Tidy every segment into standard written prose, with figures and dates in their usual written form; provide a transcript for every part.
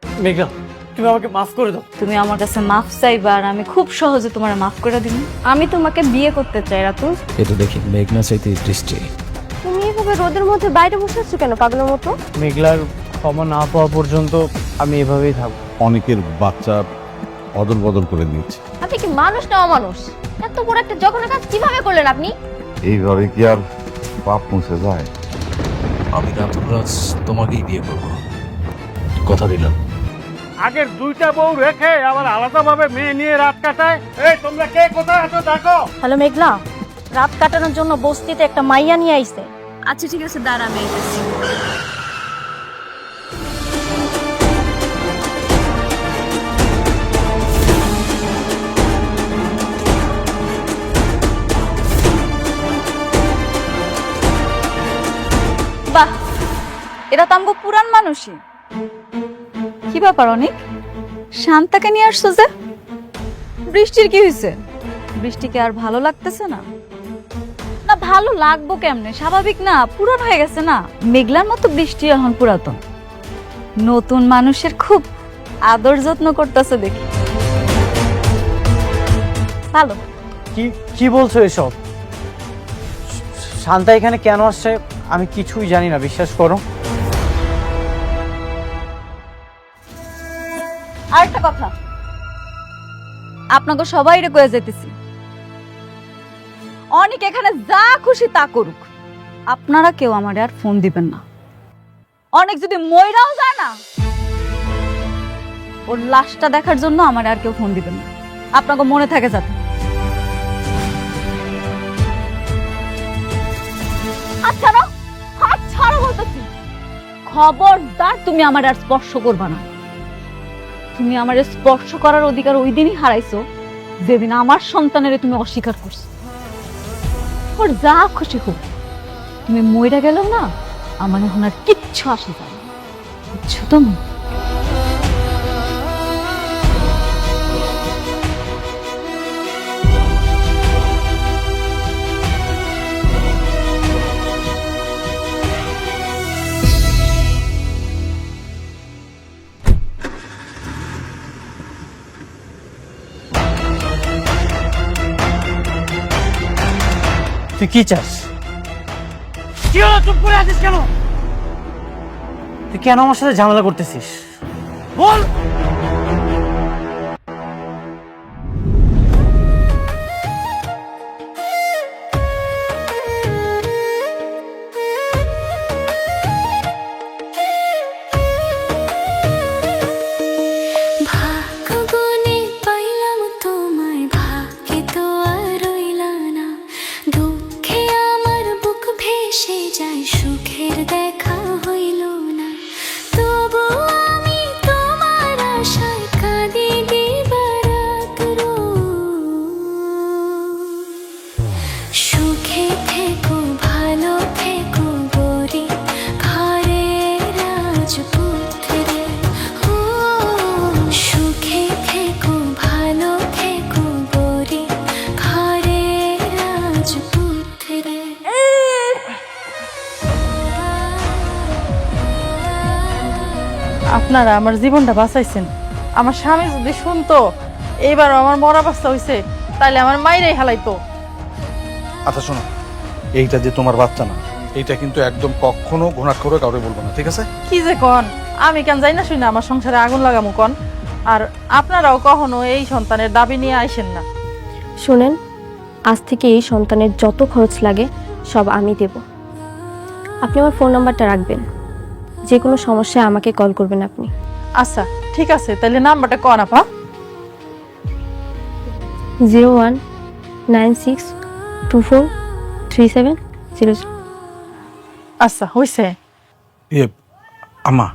মেঘা, তুমি আমাকে মাফ করে দাও। তুমি আমার কাছে মাফ চাইবা আর আমি খুব সহজে তোমার মাফ করে দিব। আমি তোমাকে বিয়ে করতে চাই রাতুল। এটা দেখি মেঘনা চাইতে দৃষ্টি। তুমি এভাবে রোদের মধ্যে বাইরে বসে আছো কেন পাগলের মতো? মেঘলার ক্ষমা না পাওয়া পর্যন্ত আমি এভাবেই থাকবো। অনেকের বাচ্চা অদল বদল করে দিয়েছে। আপনি কি মানুষ না অমানুষ? এত বড় একটা জঘন্য কাজ কিভাবে করলেন আপনি? এইভাবে কি আর পাপ মুছে যায়? আমি রাতুল রাজ তোমাকেই বিয়ে করবো, কথা দিলাম। আগের দুইটা বউ রেখে আবার আলাদাভাবে মেয়ে নিয়ে রাত কাটায়। এই তোমরা কে কোথায় আছো দেখো। হ্যালো মেঘলা, রাত কাটানোর জন্য বস্তিতে একটা মাইয়া নিয়ে আইছে। আচ্ছা ঠিক আছে, দাঁড়া আমি আইতেছি। বাহ, এরা তো আমগো পুরান মানুষই। কি ব্যাপার অনেক শান্তাকে নিয়ে আসছো যে? বৃষ্টির কি হয়েছে? বৃষ্টিকে আর ভালো লাগতেছে না? না ভালো লাগবো কেমনে, স্বাভাবিক না, পুরান হয়ে গেছে না। মেঘলার মতো বৃষ্টি এখন পুরাতন, নতুন মানুষের খুব আদর যত্ন করতেছে দেখি। ভালো। কি কি বলছো এসব? শান্তা এখানে কেন আসছে আমি কিছুই জানি না, বিশ্বাস করো। আরেকটা কথা, আপনাকে সবাই রে কয়ে যেতেছি, অনেক এখানে যা খুশি তা করুক, আপনারা কেউ আমারে আর ফোন দিবেন না। অনেক যদি মইরাও যায় না, ওর লাশটা দেখার জন্য আমারে আর কেউ ফোন দিবেন না। আপনাকে মনে থাকে যাতে। আচ্ছা না, হাত ছাড়ো বলতেছি। খবরদার তুমি আমার আর স্পর্শ করবা না। তুমি আমার স্পর্শ করার অধিকার ওই দিনই হারাইছো যেদিন আমার সন্তানের তুমি অস্বীকার করছো। ওর যা খুশি হোক, তুমি মইরা গেল না, আমার এখন আর কিচ্ছু আসে যায় না, বুঝছো তুমি? তুই কি চাস? কি হলো, চুপ করে আছিস কেন? তুই কেন আমার সাথে ঝামেলা করতেছিস বল। ভাগ্যগুনে পাইলাম তোমায়, ভাগ্যে তো আর রইলা না। দুঃখে আমার বুক ভেসে যায়, সুখের দেখা হইল না। তবু আমি তোমার আশায় কাঁদি দিবারাত সুখে থেকো, ভালো থেকো গরি ঘরে রাজপুত্রে। ও সুখে থেকো, ভালো থেকো গরি ঘরে রাজপুত্রে। আপনারা আমার জীবনটা বাঁচাইছেন। আমার স্বামী যদি শুনতো এইবার আমার মরা বাচ্চা হইছে, তাইলে আমার মাইরাই হালাইতো। আচ্ছা শোনো, এইটা যে তোমার বাচ্চা না, এইটা কিন্তু একদম কখনো ঘোনাট করে কাউকে বলবো না, ঠিক আছে? কি যে কন, আমি কেন যাই না শুই না আমার সংসারে আগুন লাগামু কন? আর আপনারাও কখনো এই সন্তানের দাবি নিয়ে আইসেন না। শোনেন, আজ থেকে এই সন্তানের যত খরচ লাগে সব আমি দেব। আপনি আমার ফোন নাম্বারটা রাখবেন, যে কোনো সমস্যায় আমাকে কল করবেন আপনি। আচ্ছা ঠিক আছে, তাহলে নাম্বারটা কন আপা। 0196243700। আচ্ছা হইছে। আম্মা,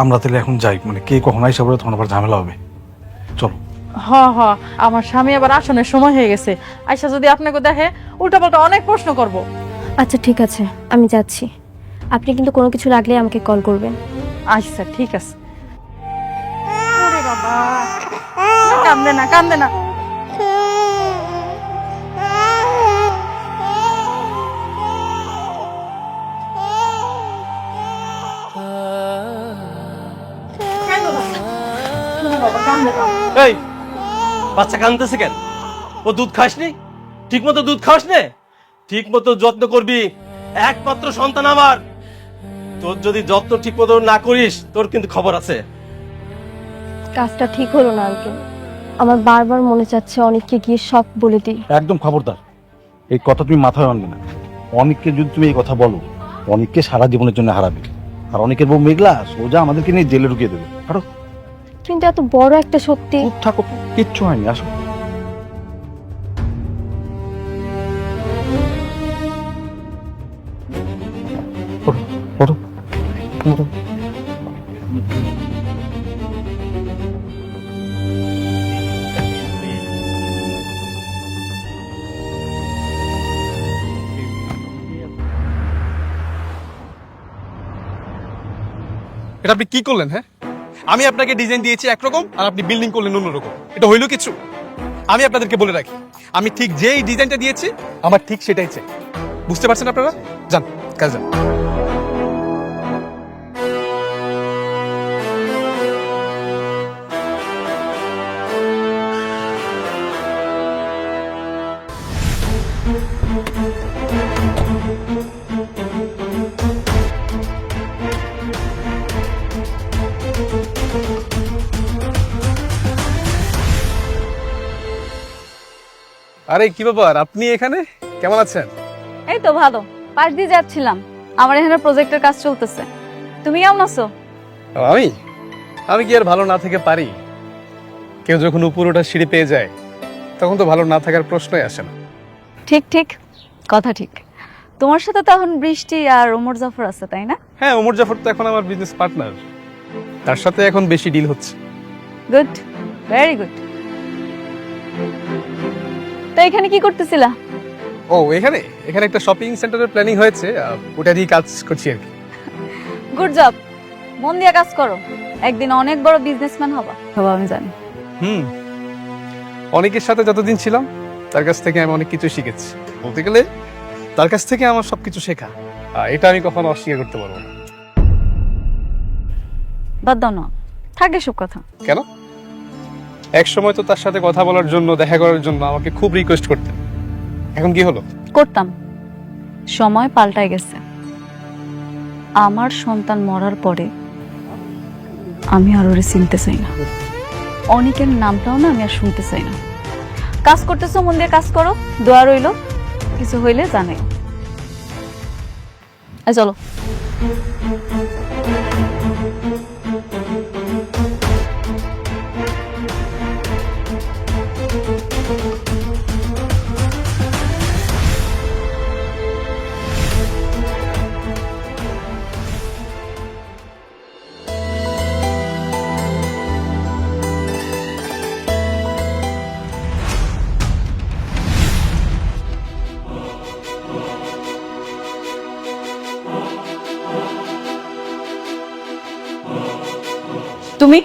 আমরা তাহলে এখন যাই, মানে কে কখন আইসা বলে তখন আবার ঝামেলা হবে। চলো। হ হ, আমার স্বামী আবার আসনের সময় হয়ে গেছে, আইসা যদি আপনাকে দেখে উল্টাপাল্টা অনেক প্রশ্ন করব। আচ্ছা ঠিক আছে, আমি যাচ্ছি। আপনি কিন্তু কোনো কিছু লাগলে আমাকে কল করবেন। আচ্ছা ঠিক আছে। ওরে বাবা, কান্দে না কান্দে না। কেন এই বাচ্চা কাঁদতেছে কেন? ও দুধ খাসনি? ঠিক মতো দুধ খাস নে, ঠিক মতো যত্ন করবি। একমাত্র সন্তান আমার, তোর যদি যত্ন ঠিক মতো না করিস তোর কিন্তু খবর আছে। কাজটা ঠিক হলো না আঙ্কেল। আমার বারবার মনে চাচ্ছে অনেককে গিয়ে সব বলে দিই। একদম খবরদার, এই কথা তুমি মাথায় আনবে না। অনেককে যদি তুমি এই কথা বলো, অনেককে সারা জীবনের জন্য হারাবে। আর অনেকের বউ মেঘলা সোজা আমাদেরকে নিয়ে জেলে ঢুকিয়ে দেবে। আরো কিন্তু এত বড় একটা সত্যি। চুপ থাকো, কিচ্ছু হয়নি, আসো। ওঠো, ওঠো, ওঠো। এটা আপনি কি করলেন? হ্যাঁ, আমি আপনাকে ডিজাইন দিয়েছি একরকম আর আপনি বিল্ডিং করলেন অন্যরকম। এটা হইলো কিছু? আমি আপনাদেরকে বলে রাখি, আমি ঠিক যেই ডিজাইনটা দিয়েছি আমার ঠিক সেটাই চাই। বুঝতে পারছেন আপনারা? যান কাজ যান। আরে কি ব্যাপার, আপনি এখানে? কেমন আছেন? এই তো ভালো, পাশ দিয়ে যাচ্ছিলাম। আমার এখানে প্রজেক্টের কাজ চলতেছে। তুমি কেমন আছো? আমি আমি কি আর ভালো না থেকে পারি? কেউ যখন উপর ওঠার সিঁড়ি পেয়ে যায় তখন তো ভালো না থাকার প্রশ্নই আসে না। ঠিক ঠিক, কথা ঠিক। তোমার সাথে তো এখন বৃষ্টি আর ওমর জাফর আছে, তাই না? হ্যাঁ, ওমর জাফর তো এখন আমার বিজনেস পার্টনার, তার সাথে এখন বেশি ডিল হচ্ছে। Good, very good. তো এখানে কি করতেছিলা? ও এখানে এখানে একটা শপিং সেন্টারের প্ল্যানিং হয়েছে, ওটারই কাজ করছি আর কি। গুড জব, মন দিয়ে কাজ করো, একদিন অনেক বড় বিজনেসম্যান হবা। হবা আমি জানি। অনেকের সাথে যতদিন ছিলাম তার কাছ থেকে আমি অনেক কিছু শিখেছি। বলতে গেলে তার কাছ থেকে আমার সবকিছু শেখা, এটা আমি কখনো অস্বীকার করতে পারবো না। বাদ দাও না, থাকে সব কথা। কেন? এক সময় তো তার সাথে কথা বলার জন্য, দেখা করার জন্য আমাকে খুব রিকোয়েস্ট করতেন, এখন কি হলো? করতাম, সময় পাল্টায় গেছে। আমার সন্তান মরার পরে আমি আর ওরে চিনতে চাই না, অনেকের নামটাও না আমি আর শুনতে চাই না। কাজ করতেছো, মন দিয়ে কাজ করো, দোয়া রইল, কিছু হইলে জানাই। চলো। তুমি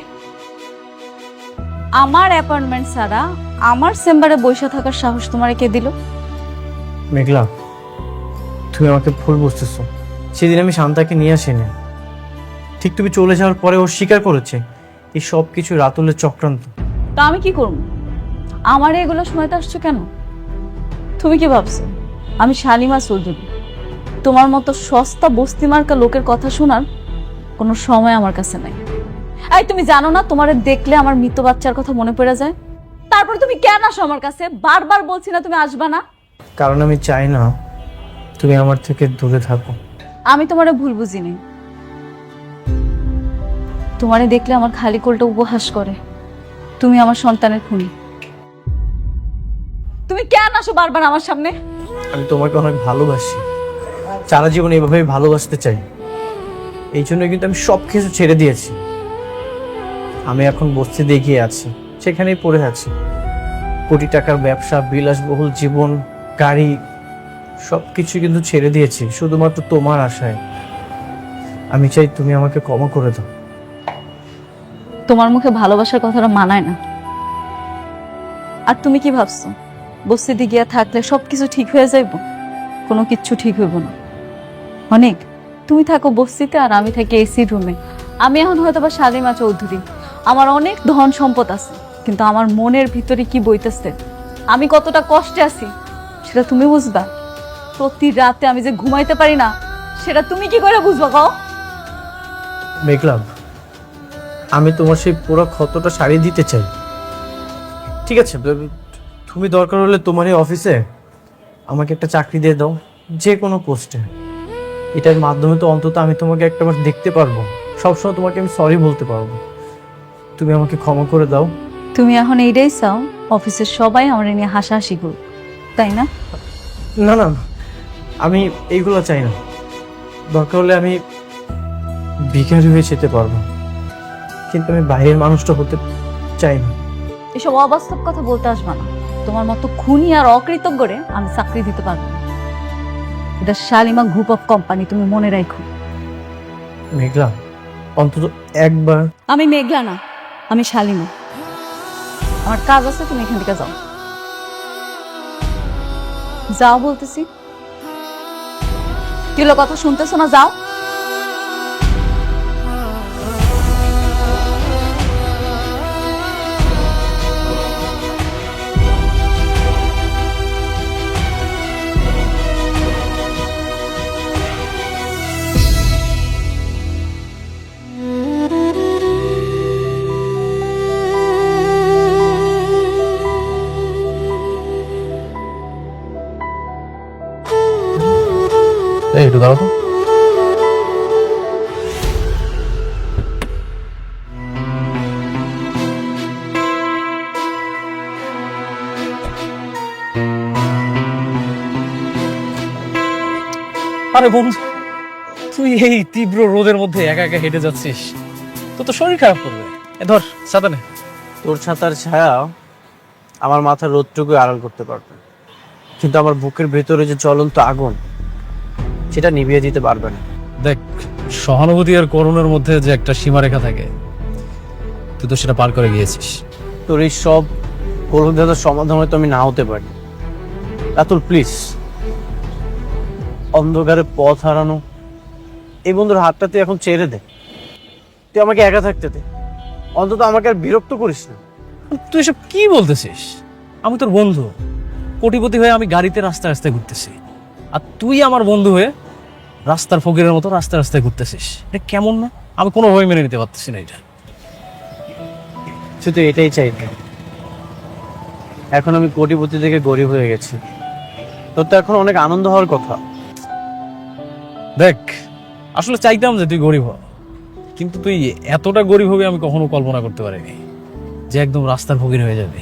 আমার অ্যাপয়েন্টমেন্ট ছাড়া আমার চেম্বারে বসে থাকার সাহস তোমার কে দিল? মেঘলা, তুমি আমাকে ভুল বুঝতেছো। সেদিন আমি শান্তাকে নিয়ে আসিনি, ঠিক তুমি চলে যাওয়ার পরে ও স্বীকার করেছে এই সব কিছু রাতুলের চক্রান্ত। তা আমি কি করব? আমার এগুলো শোনাতে আসছো কেন? তুমি কি ভাবছো আমি শালিমা চৌধুরী? তোমার মতো সস্তা বস্তি মার্কা লোকের কথা শোনার কোনো সময় আমার কাছে নাই। এই তুমি জানো না, তোমারে দেখলে আমার মৃত বাচ্চার কথা মনে পড়ে যায়। তারপর তুমি কেন আসো আমার কাছে? বারবার বলছি না তুমি আসবা না? কারণ আমি চাই না তুমি আমার থেকে দূরে থাকো। আমি তোমারে ভুল বুঝিনি। তোমারে দেখলে আমার খালি কোলটা উপহাস করে। তুমি আমার সন্তানের খুনি। তুমি কেন আসো বারবার আমার সামনে? আমি তোমাকে অনেক ভালোবাসি, সারা জীবন এভাবেই ভালোবাসতে চাই। এই জন্য কিন্তু আমি সব কিছু ছেড়ে দিয়েছি। আমি এখন বস্তি দেখিয়ে আছি, সেখানেই পড়ে আছি। কোটি টাকার ব্যবসা, বিলাসবহুল জীবন, গাড়ি, সবকিছু কিন্তু ছেড়ে দিয়েছি শুধুমাত্র তোমার আশায়। আমি চাই তুমি আমাকে ক্ষমা করে দাও। তোমার মুখে ভালোবাসার কথাটা মানায় না। আর তুমি কি ভাবছো বস্তিতে গিয়া থাকলে সবকিছু ঠিক হয়ে যাইব? কোনো কিচ্ছু ঠিক হইব না। অনেক তুমি থাকো বস্তিতে আর আমি থাকি এসি রুমে। আমি এখন হয়তো বা শালিমা চৌধুরী, আমার অনেক ধন সম্পদ আছে, কিন্তু আমার মনের ভিতরে কি বইতেছে, আমি কতটা কষ্টে আছি সেটা তুমি বুঝবা। প্রতি রাতে আমি যে ঘুমাইতে পারি না সেটা তুমি কি করে বুঝবা কও? মেঘলা, আমি তোমার সেই পুরো ক্ষতটা সারিয়ে দিতে চাই। ঠিক আছে, তুমি দরকার হলে তোমার এই অফিসে আমাকে একটা চাকরি দিয়ে দাও, যে কোনো পোস্টে। এটার মাধ্যমে তো অন্তত আমি তোমাকে একটাবার দেখতে পারবো, সবসময় তোমাকে আমি সরি বলতে পারবো। তুমি আমাকে ক্ষমা করে দাও। তুমি এখন এইটাই চাও অফিসের সবাই আমার নিয়ে হাসাহাসি করুক, তাই না? না না, আমি এইগুলো চাই না। দরকার হলে আমি ভিখারি হয়ে যেতে পারবো, কিন্তু আমি বাইরের মানুষটা হতে চাই না। এসব অবাস্তব কথা বলতে আসবা না। তোমার মতো খুনি আর অকৃতজ্ঞরে আমি চাকরি দিতে পারবো না। এটা শালিমা গ্রুপ অফ কোম্পানি, তুমি মনে রাখো। মেঘলা, অন্তত একবার। আমি মেঘলা না, আমি শালিমা। আমার কাজ আছে, তুমি এখান থেকে যাও। যাও বলতেছি। কিলো কথা শুনতেছো না? যাও। এই একটু দাঁড়াও তো। আরে বন্ধু, তুই এই তীব্র রোদের মধ্যে একা একা হেঁটে যাচ্ছিস, তো তো শরীর খারাপ করবে। ধর ছাতা নে। তোর ছাতার ছায়া আমার মাথার রোদটুকু আড়াল করতে পারবে, কিন্তু আমার বুকের ভেতরে যে জ্বলন্ত আগুন, সেটা নিভিয়ে দিতে পারবে না। দেখ, সহানুভূতি আর করুণার মধ্যে যে একটা সীমারেখা থাকে, তুই তো সেটা পার করে গিয়েছিস। তোর এই সব কলহদাতার সমাধান হয়তো আমি না হতে পারি। রাতুল প্লিজ, অন্ধকারে পথ হারানো এই বন্ধুর হাতটা তুই এখন ছেড়ে দে। তুই আমাকে একা থাকতে দে, অন্তত আমাকে আর বিরক্ত করিস না। তুই এসব কি বলতেছিস? আমি তোর বন্ধু, কোটিপতি হয়ে আমি গাড়িতে রাস্তায় রাস্তায় ঘুরতেছি, আর তুই আমার বন্ধু হয়ে রাস্তার ফকিরের মতো রাস্তায় রাস্তায় ঘুরতেছিস। এটা কেমন না? আমি কোনোভাবে মেনে নিতে পারতেছি না এটা। শুধু এটাই চাইতে। এখন আমি কোটিপতি থেকে গরিব হয়ে গেছি, তোর তো এখন অনেক আনন্দ হওয়ার কথা। দেখ, আসলে চাইতাম যে তুই গরিব হ, কিন্তু তুই এতটা গরিব হবে আমি কখনো কল্পনা করতে পারিনি, যে একদম রাস্তার ফকির হয়ে যাবে।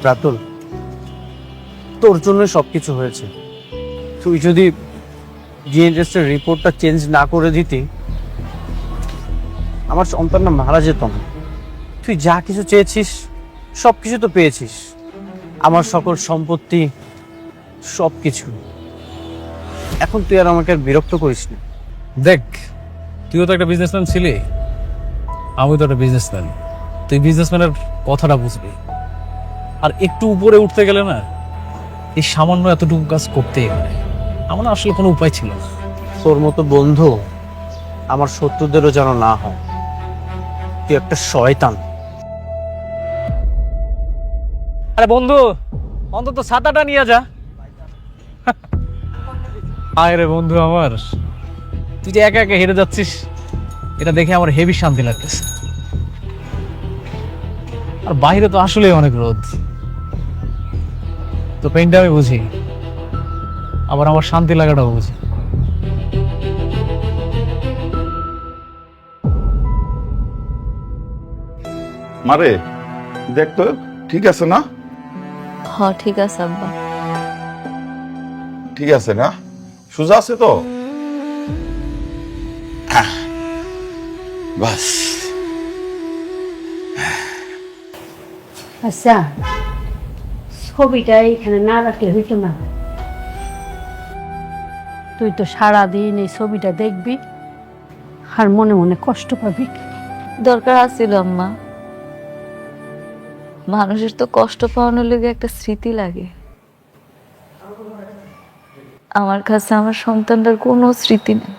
রাতুল, তোর জন্য সবকিছু হয়েছে। তুই যদি জিএনএসের রিপোর্টটা চেঞ্জ না করে দিতি, আমার সন্তানটা মারা যেত না। তুই যা কিছু চেয়েছিস সবকিছু তো পেয়েছিস, আমার সকল সম্পত্তি, সবকিছু। এখন তুই আর আমাকে আর বিরক্ত করিস না। দেখ, তুইও তো একটা বিজনেসম্যান ছিলি, আমি তো একটা বিজনেসম্যান। তুই বিজনেসম্যানের কথাটা বুঝবি, আর একটু উপরে উঠতে গেলে না এই সামান্য এতটুকু কাজ করতেই হয়। আমার আসলে কোনো উপায় ছিল না। তোর মতো বন্ধু আমার শত্রুদেরও যেন না হয়। তুই একটা শয়তান। আরে বন্ধু, অন্তত ছাতাটা নিয়ে যা। আয় রে বন্ধু আমার, তুই যে একা একা হেঁটে যাচ্ছিস, এটা দেখে আমার হেভি শান্তি লাগতেছে। আর বাইরে তো আসলেই অনেক রোদ, তো পেনটা আমি বুঝি, আবার আমার শান্তি লাগাটাও বুঝি। মারে দেখ তো, ঠিক আছে না? হ, ঠিক আছে আব্বা। ঠিক আছে না? সোজা আছে তো? বাস। আচ্ছা, ছবিটা এখানে না রাখলে হইতো না। তুই তো সারাদিন এই ছবিটা দেখবি আর মনে মনে কষ্ট পাবি। দরকার আছিল আম্মা, মানুষের তো কষ্ট পাওয়ানোর লেগে একটা স্মৃতি লাগে। আমার কাছে আমার সন্তানটার কোনো স্মৃতি নেই।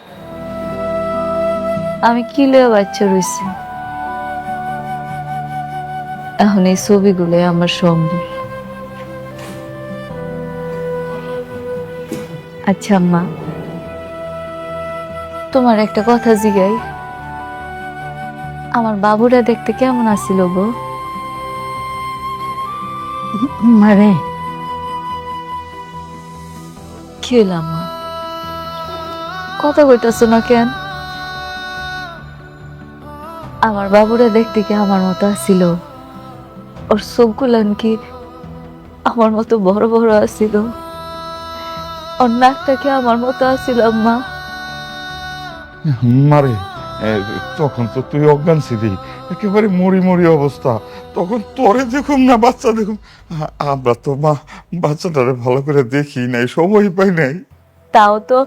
আমি কি লেগে বাচ্চা রয়েছি, এখন এই ছবিগুলো আমার সম্বল। আচ্ছা আম্মা, তোমার একটা কথা জিগাই, আমার বাবুরা দেখতে কেমন আছিল গো? মারে কি হইল আম্মা, কথা কইতাছো না কেন? আমার বাবুরা দেখতে কি আমার মতো আছিল? ওর চোখগুলান কি আমার মতো বড় বড় আছিল? ওর নাকটা কি আমার মতো আছিল আম্মা? মারে তখন তো তুই অজ্ঞান ছিলি, একেবারে মরি মরি অবস্থা। তখন তোরে দেখুম না বাচ্চা দেখুম, আমরা তো মা বাচ্চাটারে ভালো করে দেখি নাই, সময় পাই নাই। তাও তো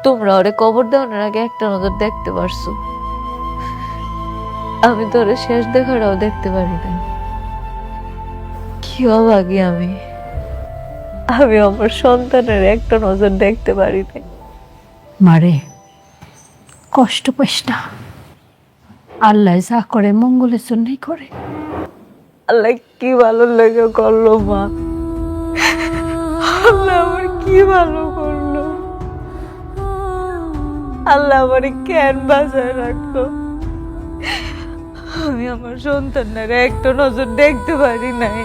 তোমরা ওরে কবর দেওয়ার আগে একটা নজর দেখতে পারছো, আমি তো ওরে শেষ দেখাটাও দেখতে পারি না। কি অভাগী আমি, আমি আমার সন্তানের একটা নজর দেখতে পারি না। মারে কষ্ট পাইস না, আল্লাহ যা করে মঙ্গলের জন্যই করে। আল্লাহ কি ভালো লেগে করলো মা, আল্লাহ আমার কি ভালো করলো, আল্লাহ আমার কেন বাঁচায় রাখলো। আমি আমার সন্তানের একটা নজর দেখতে পারি নাই।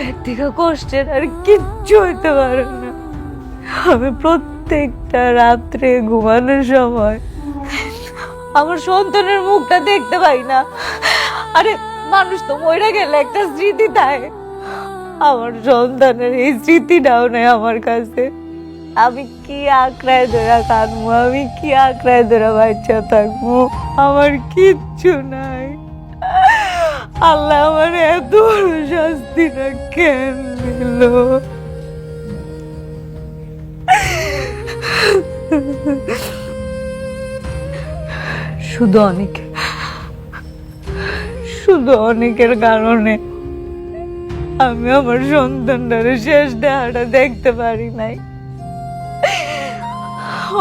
এর থেকে কষ্টের আর কিচ্ছু হইতে পারে না। আমি প্রত্যেকটা রাত্রে ঘুমানোর সময় আমার সন্তানের মুখটা দেখতে পাই না। আরে মানুষ তো মরে গেলে একটা স্মৃতি থাকে, আমার সন্তানের এই স্মৃতিটাও নেই আমার কাছে। আমি কি আঁকড়ায় ধরা কাঁদবো, আমি কি আঁকড়ায় ধরা বাচ্চা থাকবো, আমার কিচ্ছু নাই। আল্লাহ আমার এত বড় শাস্তিটা কেন দিল? শুধু অনেকের কারণে আমি আমার সন্তানটারে শেষ দেখাটা দেখতে পারি নাই।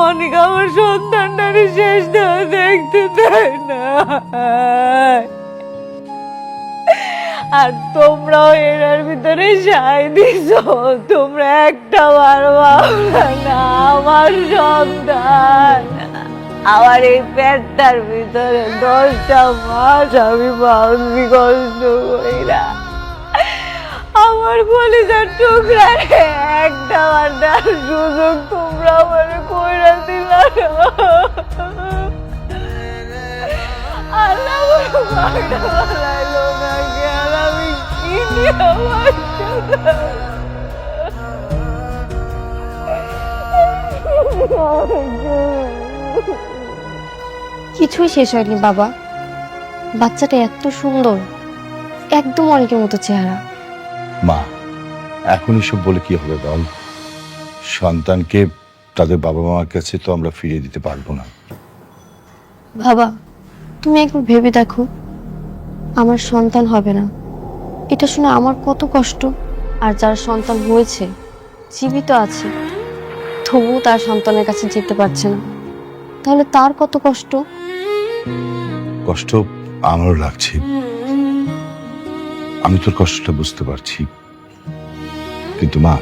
অনেক আমার সন্তানটারে শেষ দেখা দেখতে দেয় না, আর তোমরাও এর ভিতরে সাই দিছ। তোমরা একটা বার ভাবলা না আমার সন্তান, আমার এই পেটটার ভিতরে 10টা মাস আমি পাওনি কষ্ট কইরা। আমার কলিজার টুকরা একটা বার দেওয়ার সুযোগ তোমরা আমার কইরা দিলা না। আল্লাহ আমার মাটা বানাইলো না কেন? আমি কি নিয়ে কিছুই শেষ হয়নি বাবা, বাচ্চাটা এত সুন্দর, একদম অনেকের মতো চেহারা। মা এখন এসব বলে কি হবে বল? সন্তানকে তাদের বাবা মার কাছে তো আমরা ফিরিয়ে দিতে পারবো না। বাবা তুমি একবার ভেবে দেখো, আমার সন্তান হবে না, এটা শুনে আমার কত কষ্ট। আর যার সন্তান হয়েছে জীবিত আছে, তবুও তার সন্তানের কাছে যেতে পারছে না, তাহলে তার কত কষ্ট। কষ্ট আমারও লাগছে, আমি তোর কষ্টটা বুঝতে পারছি, কিন্তু মা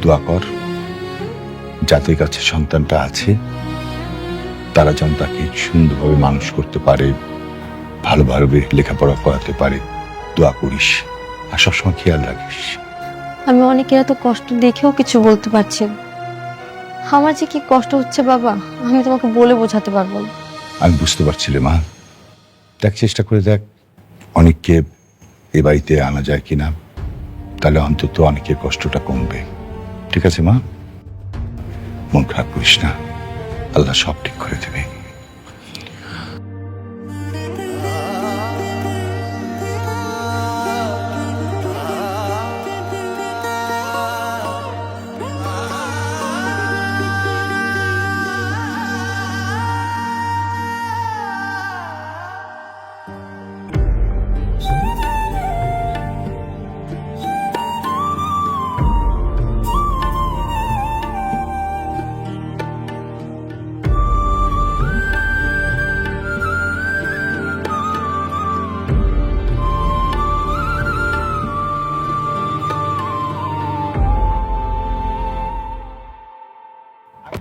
দোয়া কর যাদের কাছে সন্তানটা আছে তারা যেন তাকে সুন্দরভাবে মানুষ করতে পারে, ভালোভাবে লেখাপড়া করাতে পারে। দোয়া করিস আর সবসময় খেয়াল রাখিস। আমি অনেকের এত কষ্ট দেখেও কিছু বলতে পারছি না। আমার যে কি কষ্ট হচ্ছে বাবা, আমি তোমাকে বলে বোঝাতে পারবো না। আমি বুঝতে পারছি রে মা, দেখ চেষ্টা করে দেখ অনেককে এ বাড়িতে আনা যায় কিনা, তাহলে অন্তত অনেকের কষ্টটা কমবে। ঠিক আছে মা, মন খারাপ করিস না, আল্লাহ সব ঠিক করে দেবে।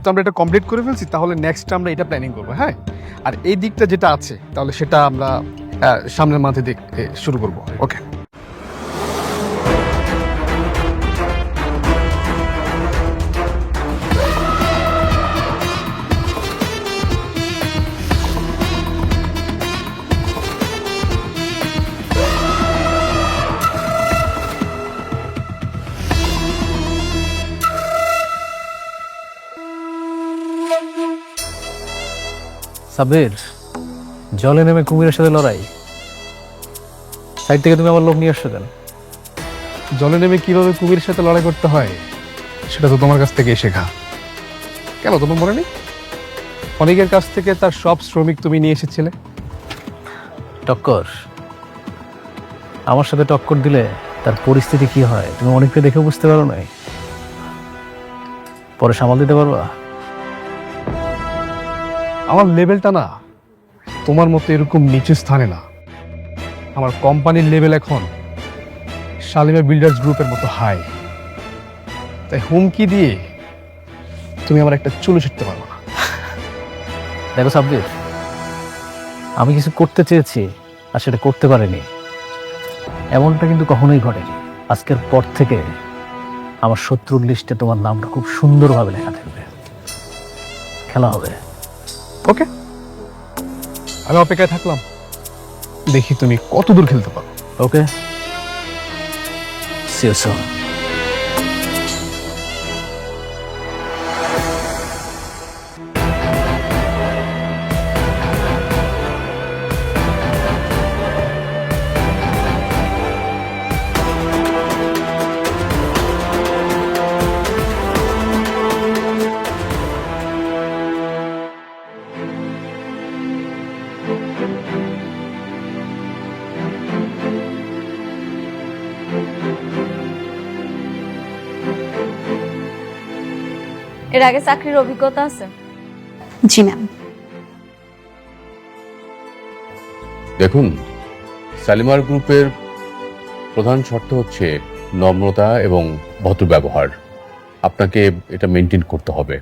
যেহেতু আমরা এটা কমপ্লিট করে ফেলছি, তাহলে নেক্সট আমরা এটা প্ল্যানিং করবো, হ্যাঁ? আর এই দিকটা যেটা আছে, তাহলে সেটা আমরা সামনের মান্থে দেখতে শুরু করবো। ওকে। সাবির, জলে নেমে কুমিরের সাথে লড়াই। সাইড থেকে তুমি আমার লোক নিয়ে আসছো কেন? জলে নেমে কিভাবে কুমিরের সাথে লড়াই করতে হয় সেটা তো তোমার কাছ থেকে শেখা। কেন তোমার মনে নেই? অনেকের কাছ থেকে তার সব শ্রমিক তুমি নিয়ে এসেছিলে। টক্কর, আমার সাথে টক্কর দিলে তার পরিস্থিতি কি হয় তুমি অনেকটা দেখে বুঝতে পারো নাই? পরে সামাল দিতে পারবা? আমার লেভেলটা না তোমার মতো এরকম নিচু স্থানে না। আমার কোম্পানির লেভেল এখন শালিমা বিল্ডার্স গ্রুপের মতো হাই। তাই হুমকি দিয়ে তুমি আমার একটা চুলো ছিটতে পারবো না। দেখো সাব্বির, আমি কিছু করতে চেয়েছি আর সেটা করতে পারিনি, এমনটা কিন্তু কখনোই ঘটেনি। আজকের পর থেকে আমার শত্রুর লিস্টে তোমার নামটা খুব সুন্দরভাবে লেখা থাকবে। খেলা হবে। ওকে, আমি অপেক্ষায় থাকলাম, দেখি তুমি কত দূর খেলতে পারো। ওকে, see you soon. এর আগে চাকরির অভিজ্ঞতা আছে? জি ম্যাম। দেখুন, শালিমার গ্রুপের প্রধান শর্ত হচ্ছে নম্রতা এবং ভদ্র ব্যবহার। আপনাকে এটা মেনটেন করতে হবে।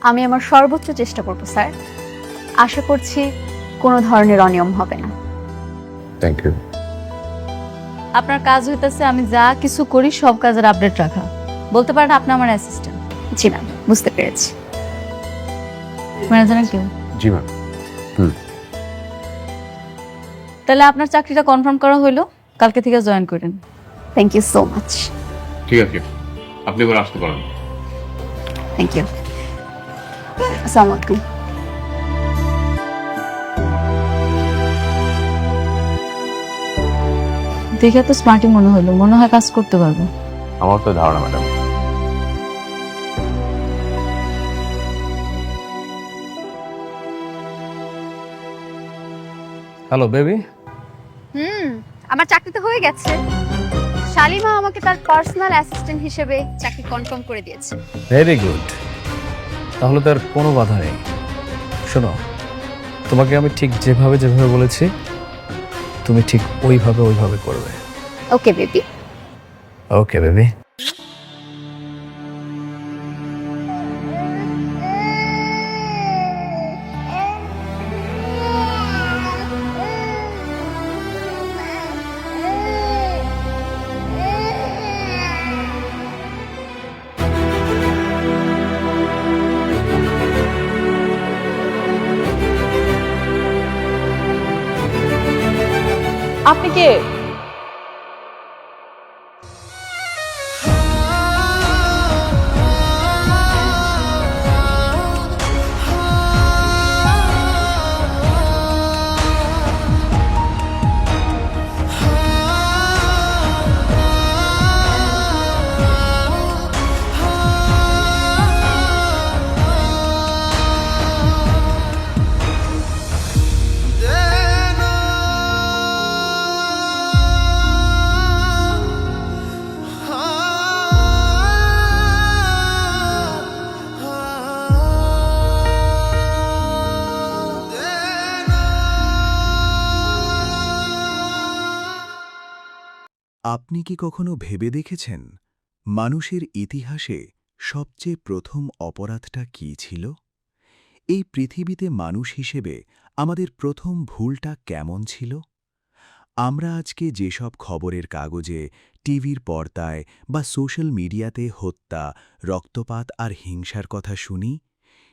আমি আমার সর্বোচ্চ চেষ্টা করব স্যার। আশা করছি কোনো ধরনের অনিয়ম হবে না। Thank you. আপনার কাজ হইতেছে আমি যা কিছু করি সব কাজের আপডেট রাখা। বলতে পারেন আপনি আমার অ্যাসিস্ট্যান্ট। জি ম্যাম, বুঝতে পেরেছি। ম্যানেজার কেউ? জি ম্যাম। তাহলে আপনার চাকরিটা কনফার্ম করা হইলো, কালকে থেকে জয়েন করেন। Thank you so much. ঠিক আছে, আপনি এবার আসতে পারেন। Thank you. আসসালামু আলাইকুম। দেখে তো স্মার্টই মনে হলো, মনে হয় কাজ করতে পারবো। আমার তো ধারণা ম্যাডাম। Hello baby. আমার চাকরি তো হয়ে গেছে। শালিমা আমাকে তার পার্সোনাল অ্যাসিস্ট্যান্ট হিসেবে চাকরি কনফার্ম করে দিয়েছে। ভেরি গুড, তাহলে তার কোনো বাধা নেই। শোনো, তোমাকে আমি ঠিক যেভাবে যেভাবে বলেছি তুমি ঠিক ওইভাবে করবে। Okay baby. Okay baby. আপনি কে? আপনি কি কখনো ভেবে দেখেছেন মানুষের ইতিহাসে সবচেয়ে প্রথম অপরাধটা কী ছিল? এই পৃথিবীতে মানুষ হিসেবে আমাদের প্রথম ভুলটা কেমন ছিল? আমরা আজকে যেসব খবরের কাগজে, টিভির পর্দায় বা সোশ্যাল মিডিয়াতে হত্যা, রক্তপাত আর হিংসার কথা শুনি,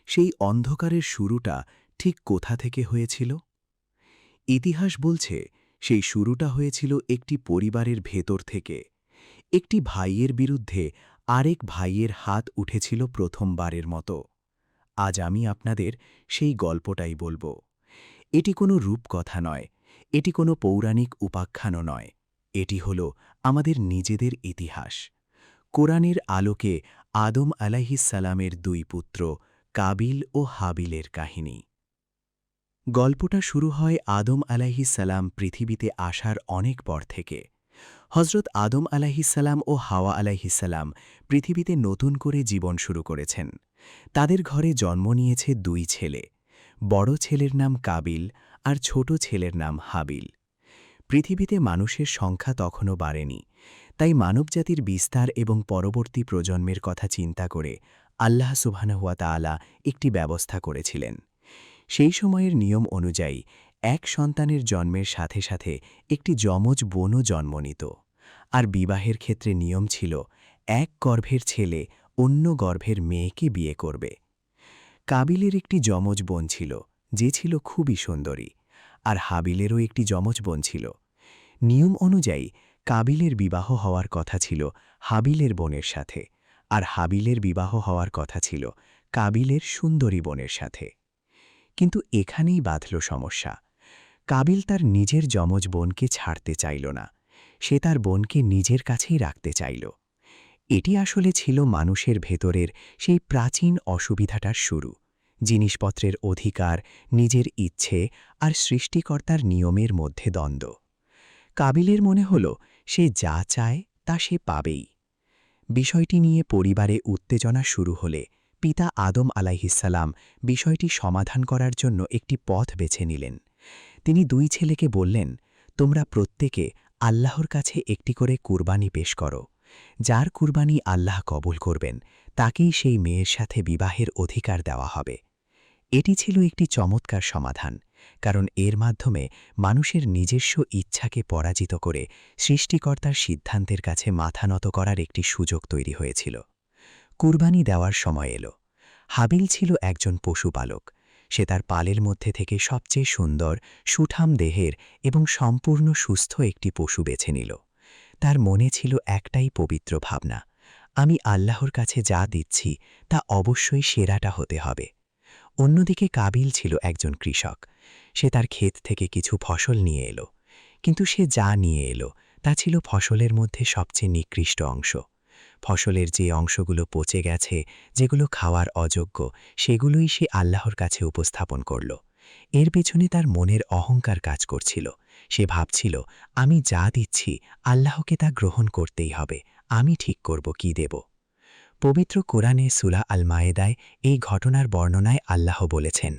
সেই অন্ধকারের শুরুটা ঠিক কোথা থেকে হয়েছিল? ইতিহাস বলছে সেই শুরুটা হয়েছিল একটি পরিবারের ভেতর থেকে। একটি ভাইয়ের বিরুদ্ধে আরেক ভাইয়ের হাত উঠেছিল প্রথমবারের মতো। আজ আমি আপনাদের সেই গল্পটাই বলবো। এটি কোনো রূপকথা নয়, এটি কোনো পৌরাণিক উপাখ্যানও নয়, এটি হলো আমাদের নিজেদের ইতিহাস। কোরআনের আলোকে আদম আলাইহিসসালামের দুই পুত্র কাবিল ও হাবিলের কাহিনী। গল্পটা শুরু হয় আদম আলাইহিসসালাম পৃথিবীতে আসার অনেক পর থেকে। হজরত আদম আলাইহিসসালাম ও হাওয়া আলাইহিসসালাম পৃথিবীতে নতুন করে জীবন শুরু করেছেন। তাদের ঘরে জন্ম নিয়েছে দুই ছেলে। বড় ছেলের নাম কাবিল আর ছোট ছেলের নাম হাবিল। পৃথিবীতে মানুষের সংখ্যা তখনও বাড়েনি, তাই মানবজাতির বিস্তার এবং পরবর্তী প্রজন্মের কথা চিন্তা করে আল্লাহ সুবহানাহু ওয়া তাআলা একটি ব্যবস্থা করেছিলেন। সেই সময়ের নিয়ম অনুযায়ী এক সন্তানের জন্মের সাথে সাথে একটি যমজ বোনও জন্ম নিত। আর বিবাহের ক্ষেত্রে নিয়ম ছিল এক গর্ভের ছেলে অন্য গর্ভের মেয়েকে বিয়ে করবে। কাবিলের একটি যমজ বোন ছিল, যে ছিল খুবই সুন্দরী, আর হাবিলেরও একটি যমজ বোন ছিল। নিয়ম অনুযায়ী কাবিলের বিবাহ হওয়ার কথা ছিল হাবিলের বোনের সাথে, আর হাবিলের বিবাহ হওয়ার কথা ছিল কাবিলের সুন্দরী বোনের সাথে। কিন্তু এখানেই বাধল সমস্যা। কাবিল তার নিজের যমজ বোনকে ছাড়তে চাইল না, সে তার বোনকে নিজের কাছেই রাখতে চাইল। এটি আসলে ছিল মানুষের ভেতরের সেই প্রাচীন অসুবিধাটার শুরু। জিনিসপত্রের অধিকার, নিজের ইচ্ছে আর সৃষ্টিকর্তার নিয়মের মধ্যে দ্বন্দ্ব। কাবিলের মনে হল সে যা চায় তা সে পাবেই। বিষয়টি নিয়ে পরিবারে উত্তেজনা শুরু হলে পিতা আদম আলাইহিসসালাম বিষয়টি সমাধান করার জন্য একটি পথ বেছে নিলেন। তিনি দুই ছেলেকে বললেন, তোমরা প্রত্যেকে আল্লাহর কাছে একটি করে কুরবানি পেশ করো। যার কুরবানি আল্লাহ কবুল করবেন তাকেই সেই মেয়ের সাথে বিবাহের অধিকার দেওয়া হবে। এটি ছিল একটি চমৎকার সমাধান, কারণ এর মাধ্যমে মানুষের নিজস্ব ইচ্ছাকে পরাজিত করে সৃষ্টিকর্তার সিদ্ধান্তের কাছে মাথা নত করার একটি সুযোগ তৈরি হয়েছিল। কুরবানি দেওয়ার সময় এলো। হাবিল ছিল একজন পশুপালক। সে তার পালের মধ্যে থেকে সবচেয়ে সুন্দর, সুঠাম দেহের এবং সম্পূর্ণ সুস্থ একটি পশু বেছে নিল। তার মনে ছিল একটাই পবিত্র ভাবনা, আমি আল্লাহর কাছে যা দিচ্ছি তা অবশ্যই সেরাটা হতে হবে। অন্যদিকে কাবিল ছিল একজন কৃষক। সে তার ক্ষেত থেকে কিছু ফসল নিয়ে এলো, কিন্তু সে যা নিয়ে এলো তা ছিল ফসলের মধ্যে সবচেয়ে নিকৃষ্ট অংশ। ফসলের যে অংশগুলো পচে গেছে, যেগুলো খাওয়ার অযোগ্য, সেগুলোই সে আল্লাহর কাছে উপস্থাপন করল। এর পেছনে তার মনের অহংকার কাজ করছিল। সে ভাবছিল, আমি যা দিচ্ছি আল্লাহকে তা গ্রহণ করতেই হবে, আমি ঠিক করব কি দেব। পবিত্র কোরআনে সূরা আল মায়েদায় এই ঘটনার বর্ণনায় আল্লাহ বলেছেন,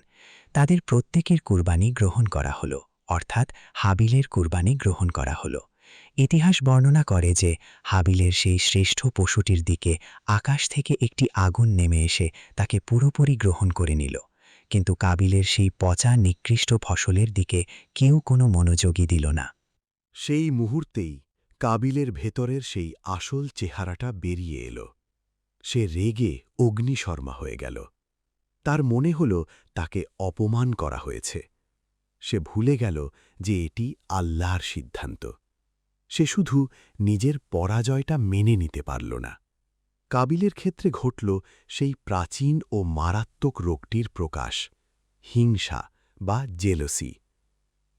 তাদের প্রত্যেকের কুরবানি গ্রহণ করা হলো, অর্থাৎ হাবিলের কুরবানি গ্রহণ করা হলো। ইতিহাস বর্ণনা করে যে হাবিলের সেই শ্রেষ্ঠ পশুটির দিকে আকাশ থেকে একটি আগুন নেমে এসে তাকে পুরোপুরি গ্রহণ করে নিল, কিন্তু কাবিলের সেই পচা নিকৃষ্ট ফসলের দিকে কেউ কোনো মনোযোগই দিল না। সেই মুহূর্তেই কাবিলের ভেতরের সেই আসল চেহারাটা বেরিয়ে এলো। সে রেগে অগ্নিশর্মা হয়ে গেল। তার মনে হল তাকে অপমান করা হয়েছে। সে ভুলে গেল যে এটি আল্লাহর সিদ্ধান্ত। সে শুধু নিজের পরাজয়টা মেনে নিতে পারল না। কাবিলের ক্ষেত্রে ঘটল সেই প্রাচীন ও মারাত্মক রোগটির প্রকাশ, হিংসা বা জেলসি।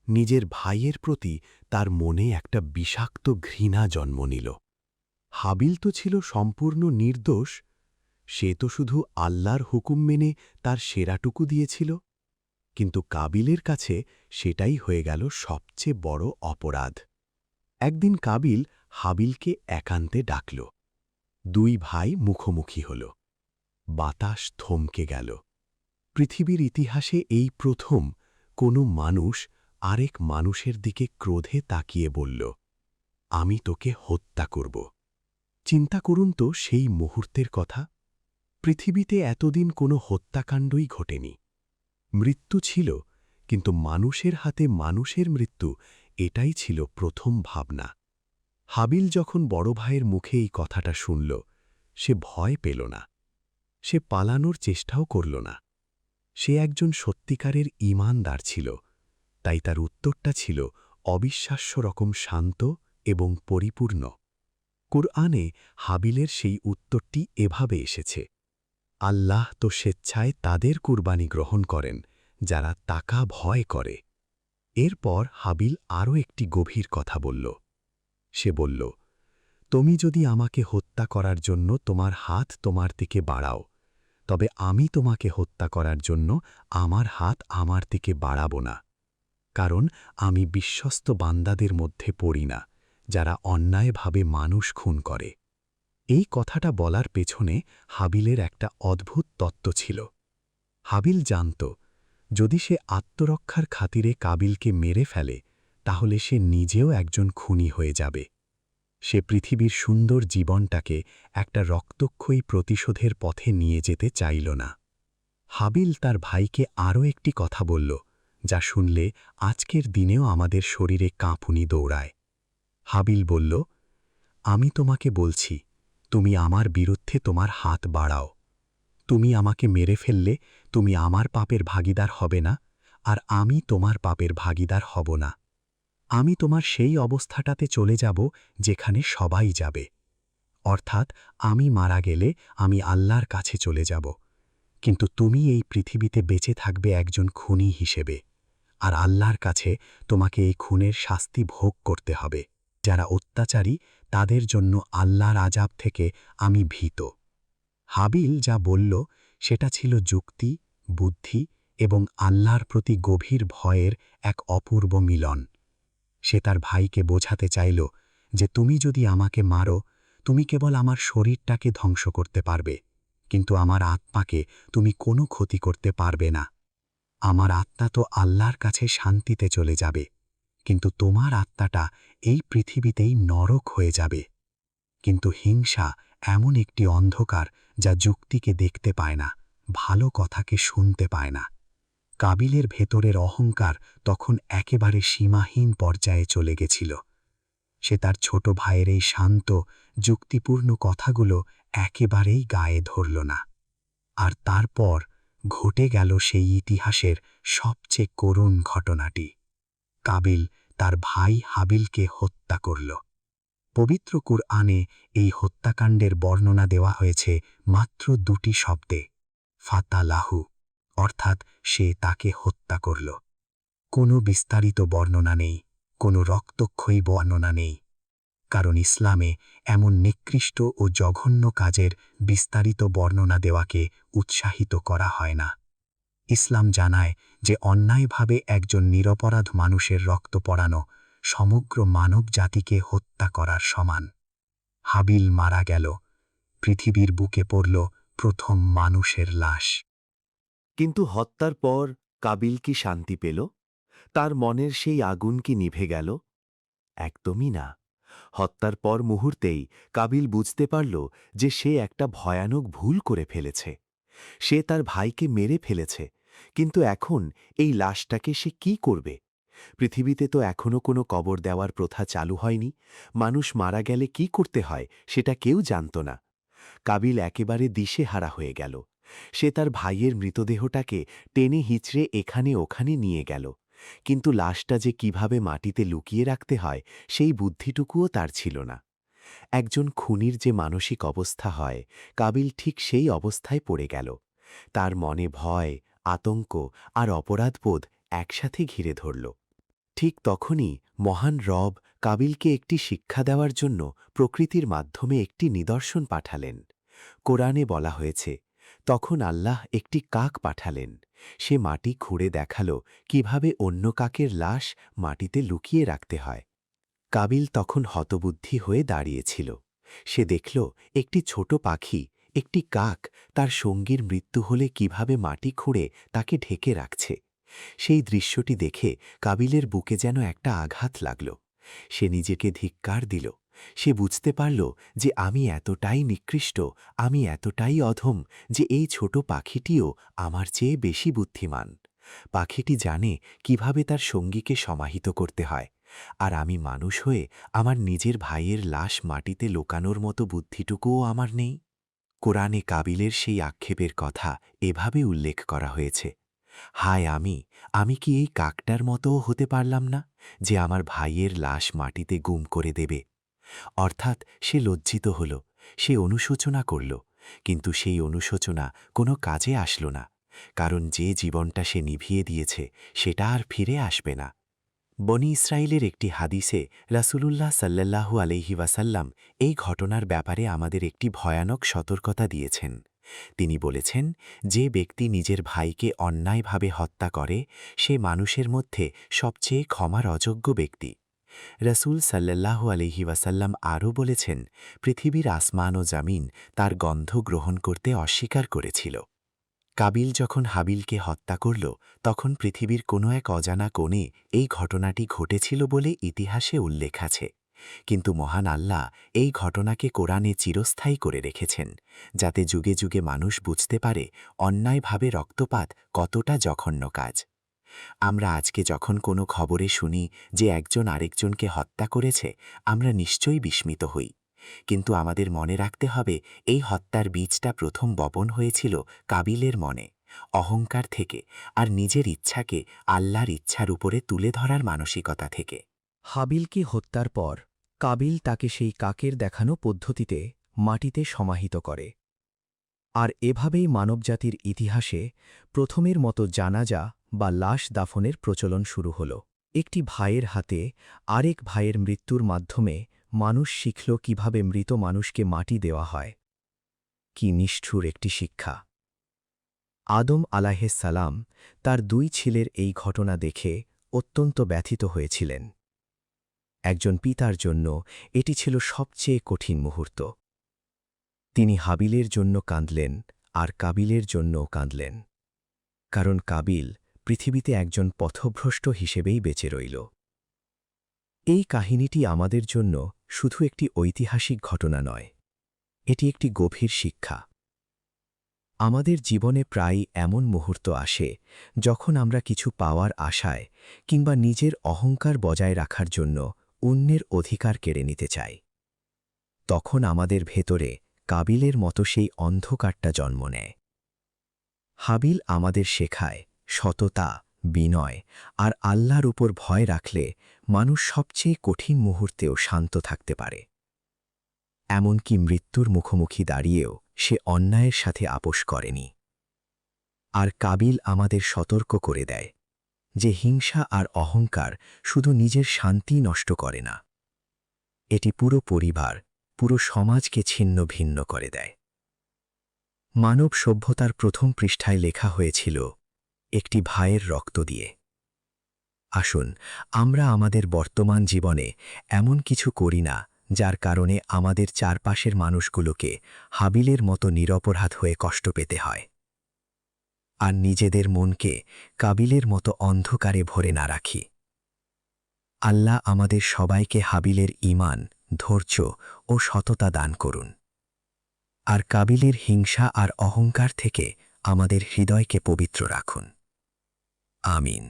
নিজের ভাইয়ের প্রতি তার মনে একটা বিষাক্ত ঘৃণা জন্ম নিল। হাবিল তো ছিল সম্পূর্ণ নির্দোষ, সে তো শুধু আল্লাহর হুকুম মেনে তার সেরাটুকু দিয়েছিল। কিন্তু কাবিলের কাছে সেটাই হয়ে গেল সবচেয়ে বড় অপরাধ। একদিন কাবিল হাবিলকে একান্তে ডাকল। দুই ভাই মুখোমুখি হল। বাতাস থমকে গেল। পৃথিবীর ইতিহাসে এই প্রথম কোনো মানুষ আরেক মানুষের দিকে ক্রোধে তাকিয়ে বলল, আমি তোকে হত্যা করব। চিন্তা করুন তো সেই মুহূর্তের কথা। পৃথিবীতে এতদিন কোনো হত্যাকাণ্ডই ঘটেনি। মৃত্যু ছিল, কিন্তু মানুষের হাতে মানুষের মৃত্যু এটাই ছিল প্রথম ভাবনা। হাবিল যখন বড় ভাইয়ের মুখে এই কথাটা শুনল, সে ভয় পেল না। সে পালানোর চেষ্টাও করল না। সে একজন সত্যিকারের ঈমানদার ছিল, তাই তার উত্তরটা ছিল অবিশ্বাস্য রকম শান্ত এবং পরিপূর্ণ। কুরআনে হাবিলের সেই উত্তরটি এভাবে এসেছে, আল্লাহ তো স্বেচ্ছায় তাদের কুরবানি গ্রহণ করেন যারা তাকা ভয় করে। এরপর হাবিল আরও একটি গভীর কথা বলল। সে বলল, তুমি যদি আমাকে হত্যা করার জন্য তোমার হাত তোমার দিকে বাড়াও, তবে আমি তোমাকে হত্যা করার জন্য আমার হাত আমার দিকে বাড়াব না, কারণ আমি বিশ্বস্ত বান্দাদের মধ্যে পড়ি না যারা অন্যায়ভাবে মানুষ খুন করে। এই কথাটা বলার পেছনে হাবিলের একটা অদ্ভুত তত্ত্ব ছিল। হাবিল জানত, যদি সে আত্মরক্ষার খাতিরে কাবিলকে মেরে ফেলে, তাহলে সে নিজেও একজন খুনি হয়ে যাবে। সে পৃথিবীর সুন্দর জীবনটাকে একটা রক্তক্ষয়ী প্রতিশোধের পথে নিয়ে যেতে চাইল না। হাবিল তার ভাইকে আরও একটি কথা বলল, যা শুনলে আজকের দিনেও আমাদের শরীরে কাঁপুনি দৌড়ায়। হাবিল বলল, আমি তোমাকে বলছি, তুমি আমার বিরুদ্ধে তোমার হাত বাড়াও। তুমি আমাকে মেরে ফেললে তুমি আমার পাপের ভাগীদার হবে না, আর আমি তোমার পাপের ভাগীদার হব না। আমি তোমার সেই অবস্থাটাতে চলে যাব যেখানে সবাই যাবে, অর্থাৎ আমি মারা গেলে আমি আল্লাহর কাছে চলে যাব, কিন্তু তুমি এই পৃথিবীতে বেঁচে থাকবে একজন খুনি হিসেবে, আর আল্লাহর কাছে তোমাকে এই খুনের শাস্তি ভোগ করতে হবে। যারা অত্যাচারী তাদের জন্য আল্লাহর আযাব থেকে আমি ভীত। হাবিল যা বলল সেটা ছিল যুক্তি, বুদ্ধি এবং আল্লাহর প্রতি গভীর ভয়ের এক অপূর্ব মিলন। সে তার ভাইকে বোঝাতে চাইল যে তুমি যদি আমাকে মারো, তুমি কেবল আমার শরীরটাকে ধ্বংস করতে পারবে, কিন্তু আমার আত্মাকে তুমি কোনো ক্ষতি করতে পারবে না। আমার আত্মা তো আল্লাহর কাছে শান্তিতে চলে যাবে, কিন্তু তোমার আত্মাটা এই পৃথিবীতেই নরক হয়ে যাবে। কিন্তু হিংসা এমন একটি অন্ধকার যা যুক্তিকে দেখতে পায় না, ভালো কথাকে শুনতে পায় না। কাবিলের ভেতরের অহংকার তখন একেবারে সীমাহীন পর্যায়ে চলে গেছিল। সে তার ছোট ভাইয়ের এই শান্ত, যুক্তিপূর্ণ কথাগুলো একেবারেই গায়ে ধরল না। আর তারপর ঘটে গেল সেই ইতিহাসের সবচেয়ে করুণ ঘটনাটি। কাবিল তার ভাই হাবিলকে হত্যা করল। পবিত্র কুরআনে এই হত্যাকাণ্ডের বর্ণনা দেওয়া হয়েছে মাত্র দুটি শব্দে, ফাতালাহু, অর্থাৎ সে তাকে হত্যা করল। কোনো বিস্তারিত বর্ণনা নেই, কোনো রক্তক্ষয়ী বর্ণনা নেই, কারণ ইসলামে এমন নিকৃষ্ট ও জঘন্য কাজের বিস্তারিত বর্ণনা দেওয়াকে উৎসাহিত করা হয় না। ইসলাম জানায় যে অন্যায়ভাবে একজন নিরপরাধ মানুষের রক্ত পড়ানো সমগ্র মানব জাতিকে হত্যা করার সমান। হাবিল মারা গেল, পৃথিবীর বুকে পড়ল প্রথম মানুষের লাশ। কিন্তু হত্যার পর কাবিল কি শান্তি পেল? তার মনের সেই আগুন কি নিভে গেল? একদমই না। হত্যার পর মুহূর্তেই কাবিল বুঝতে পারল যে সে একটা ভয়ানক ভুল করে ফেলেছে। সে তার ভাইকে মেরে ফেলেছে, কিন্তু এখন এই লাশটাকে সে কি করবে? পৃথিবীতে তো এখনও কোনো কবর দেওয়ার প্রথা চালু হয়নি। মানুষ মারা গেলে কি করতে হয় সেটা কেউ জানত না। কাবিল একেবারে দিশেহারা হয়ে গেল। সে তার ভাইয়ের মৃতদেহটাকে টেনে হিঁচড়ে এখানে ওখানে নিয়ে গেল, কিন্তু লাশটা যে কিভাবে মাটিতে লুকিয়ে রাখতে হয় সেই বুদ্ধিটুকুও তার ছিল না। একজন খুনির যে মানসিক অবস্থা হয়, কাবিল ঠিক সেই অবস্থায় পড়ে গেল। তার মনে ভয়, আতঙ্ক আর অপরাধবোধ একসাথে ঘিরে ধরল। ঠিক তখনই মহান রব কাবিলকে একটি শিক্ষা দেওয়ার জন্য প্রকৃতির মাধ্যমে একটি নিদর্শন পাঠালেন। কোরআনে বলা হয়েছে, তখন আল্লাহ একটি কাক পাঠালেন। সে মাটি খুঁড়ে দেখাল কিভাবে অন্য কাকের লাশ মাটিতে লুকিয়ে রাখতে হয়। কাবিল তখন হতবুদ্ধি হয়ে দাঁড়িয়েছিল। সে দেখল একটি ছোট পাখি, একটি কাক তার সঙ্গীর মৃত্যু হলে কিভাবে মাটি খুঁড়ে তাকে ঢেকে রাখছে। সেই দৃশ্যটি দেখে কাবিলের বুকে যেন একটা আঘাত লাগল। সে নিজেকে ধিক্কার দিল সে বুঝতে পারল যে আমি এতটাই নিকৃষ্ট, আমি এতটাই অধম যে এই ছোট পাখিটিও আমার চেয়ে বেশি বুদ্ধিমান। পাখিটি জানে কিভাবে তার সঙ্গীকে সমাহিত করতে হয়, আর আমি মানুষ হয়ে আমার নিজের ভাইয়ের লাশ মাটিতে লোকানোর মতো বুদ্ধিটুকুও আমার নেই। কোরআনে কাবিলের সেই আক্ষেপের কথা এভাবে উল্লেখ করা হয়েছে, হায় আমি কি এই কাকটার মতোও হতে পারলাম না যে আমার ভাইয়ের লাশ মাটিতে গুম করে দেবে? অর্থাৎ সে লজ্জিত হল, সে অনুশোচনা করল, কিন্তু সেই অনুশোচনা কোনো কাজে আসল না, কারণ যে জীবনটা সে নিভিয়ে দিয়েছে সেটা আর ফিরে আসবে না। বনি ইসরায়েলের একটি হাদিসে রাসূলুল্লাহ সাল্লাল্লাহু আলাইহি ওয়াসাল্লাম এই ঘটনার ব্যাপারে আমাদের একটি ভয়ানক সতর্কতা দিয়েছেন। তিনি বলেছেন, যে ব্যক্তি নিজের ভাইকে অন্যায়ভাবে হত্যা করে সে মানুষের মধ্যে সবচেয়ে ক্ষমার অযোগ্য ব্যক্তি। রাসূল সাল্লাল্লাহু আলাইহি ওয়াসাল্লাম আরও বলেছেন, পৃথিবীর আসমান ও জামিন তার গন্ধ গ্রহণ করতে অস্বীকার করেছিল। কাবিল যখন হাবিলকে হত্যা করল তখন পৃথিবীর কোনো এক অজানা কোণে এই ঘটনাটি ঘটেছিল বলে ইতিহাসে উল্লেখ আছে, কিন্তু মহান আল্লাহ এই ঘটনাকে কোরআনে চিরস্থায়ী করে রেখেছেন, যাতে যুগে যুগে মানুষ বুঝতে পারে অন্যায়ভাবে রক্তপাত কতটা জঘন্য কাজ। আমরা আজকে যখন কোনো খবরে শুনি যে একজন আরেকজনকে হত্যা করেছে, আমরা নিশ্চয়ই বিস্মিত হই, কিন্তু আমাদের মনে রাখতে হবে এই হত্যার বীজটা প্রথম বপন হয়েছিল কাবিলের মনে, অহংকার থেকে, আর নিজের ইচ্ছাকে আল্লাহর ইচ্ছার উপরে তুলে ধরার মানসিকতা থেকে। হাবিলকে হত্যার পর কাবিল তাকে সেই কাকের দেখানো পদ্ধতিতে মাটিতে সমাহিত করে, আর এভাবেই মানবজাতির ইতিহাসে প্রথমের মতো জানাজা বা লাশ দাফনের প্রচলন শুরু হল। একটি ভাইয়ের হাতে আরেক ভাইয়ের মৃত্যুর মাধ্যমে মানুষ শিখল কিভাবে মৃত মানুষকে মাটি দেওয়া হয়। কি নিষ্ঠুর একটি শিক্ষা! আদম আলাইহিস সালাম তার 2 ছেলের এই ঘটনা দেখে অত্যন্ত ব্যথিত হয়েছিলেন। একজন পিতার জন্য এটি ছিল সবচেয়ে কঠিন মুহূর্ত। তিনি হাবিলের জন্য কাঁদলেন আর কাবিলের জন্যও কাঁদলেন, কারণ কাবিল পৃথিবীতে একজন পথভ্রষ্ট হিসেবেই বেঁচে রইল। এই কাহিনীটি আমাদের জন্য শুধু একটি ঐতিহাসিক ঘটনা নয়, এটি একটি গভীর শিক্ষা। আমাদের জীবনে প্রায়ই এমন মুহূর্ত আসে যখন আমরা কিছু পাওয়ার আশায় কিংবা নিজের অহংকার বজায় রাখার জন্য অন্যের অধিকার কেড়ে নিতে চাই। তখন আমাদের ভেতরে কাবিলের মতো সেই অন্ধকারটা জন্ম নেয়। হাবিল আমাদের শেখায় সততা, বিনয় আর আল্লাহর উপর ভয় রাখলে মানুষ সবচেয়ে কঠিন মুহূর্তেও শান্ত থাকতে পারে। এমনকি মৃত্যুর মুখোমুখি দাঁড়িয়েও সে অন্যায়ের সাথে আপোষ করেনি। আর কাবিল আমাদের সতর্ক করে দেয় যে হিংসা আর অহংকার শুধু নিজের শান্তি নষ্ট করে না, এটি পুরো পরিবার, পুরো সমাজকে ছিন্ন ভিন্ন করে দেয়। মানব সভ্যতার প্রথম পৃষ্ঠায় লেখা হয়েছিল একটি ভাইয়ের রক্ত দিয়ে। আসুন আমরা আমাদের বর্তমান জীবনে এমন কিছু করি না যার কারণে আমাদের চারপাশের মানুষগুলোকে হাবিলের মতো নিরপরাধ হয়ে কষ্ট পেতে হয়, আর নিজেদের মনকে কাবিলের মতো অন্ধকারে ভরে না রাখি। আল্লাহ আমাদের সবাইকে হাবিলের ঈমান, ধৈর্য ও সততা দান করুন, আর কাবিলের হিংসা আর অহংকার থেকে আমাদের হৃদয়কে পবিত্র রাখুন। আমিন।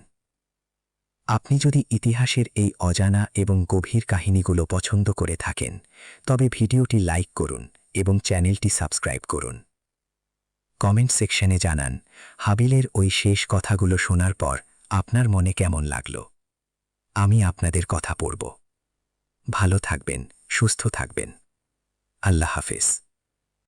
আপনি যদি ইতিহাসের এই অজানা এবং গভীর কাহিনীগুলো পছন্দ করে থাকেন, তবে ভিডিওটি লাইক করুন এবং চ্যানেলটি সাবস্ক্রাইব করুন। কমেন্ট সেকশনে জানান হাবিলের ওই শেষ কথাগুলো শোনার পর আপনার মনে কেমন লাগলো। আমি আপনাদের কথা পড়ব। ভালো থাকবেন, সুস্থ থাকবেন। আল্লাহ হাফেজ।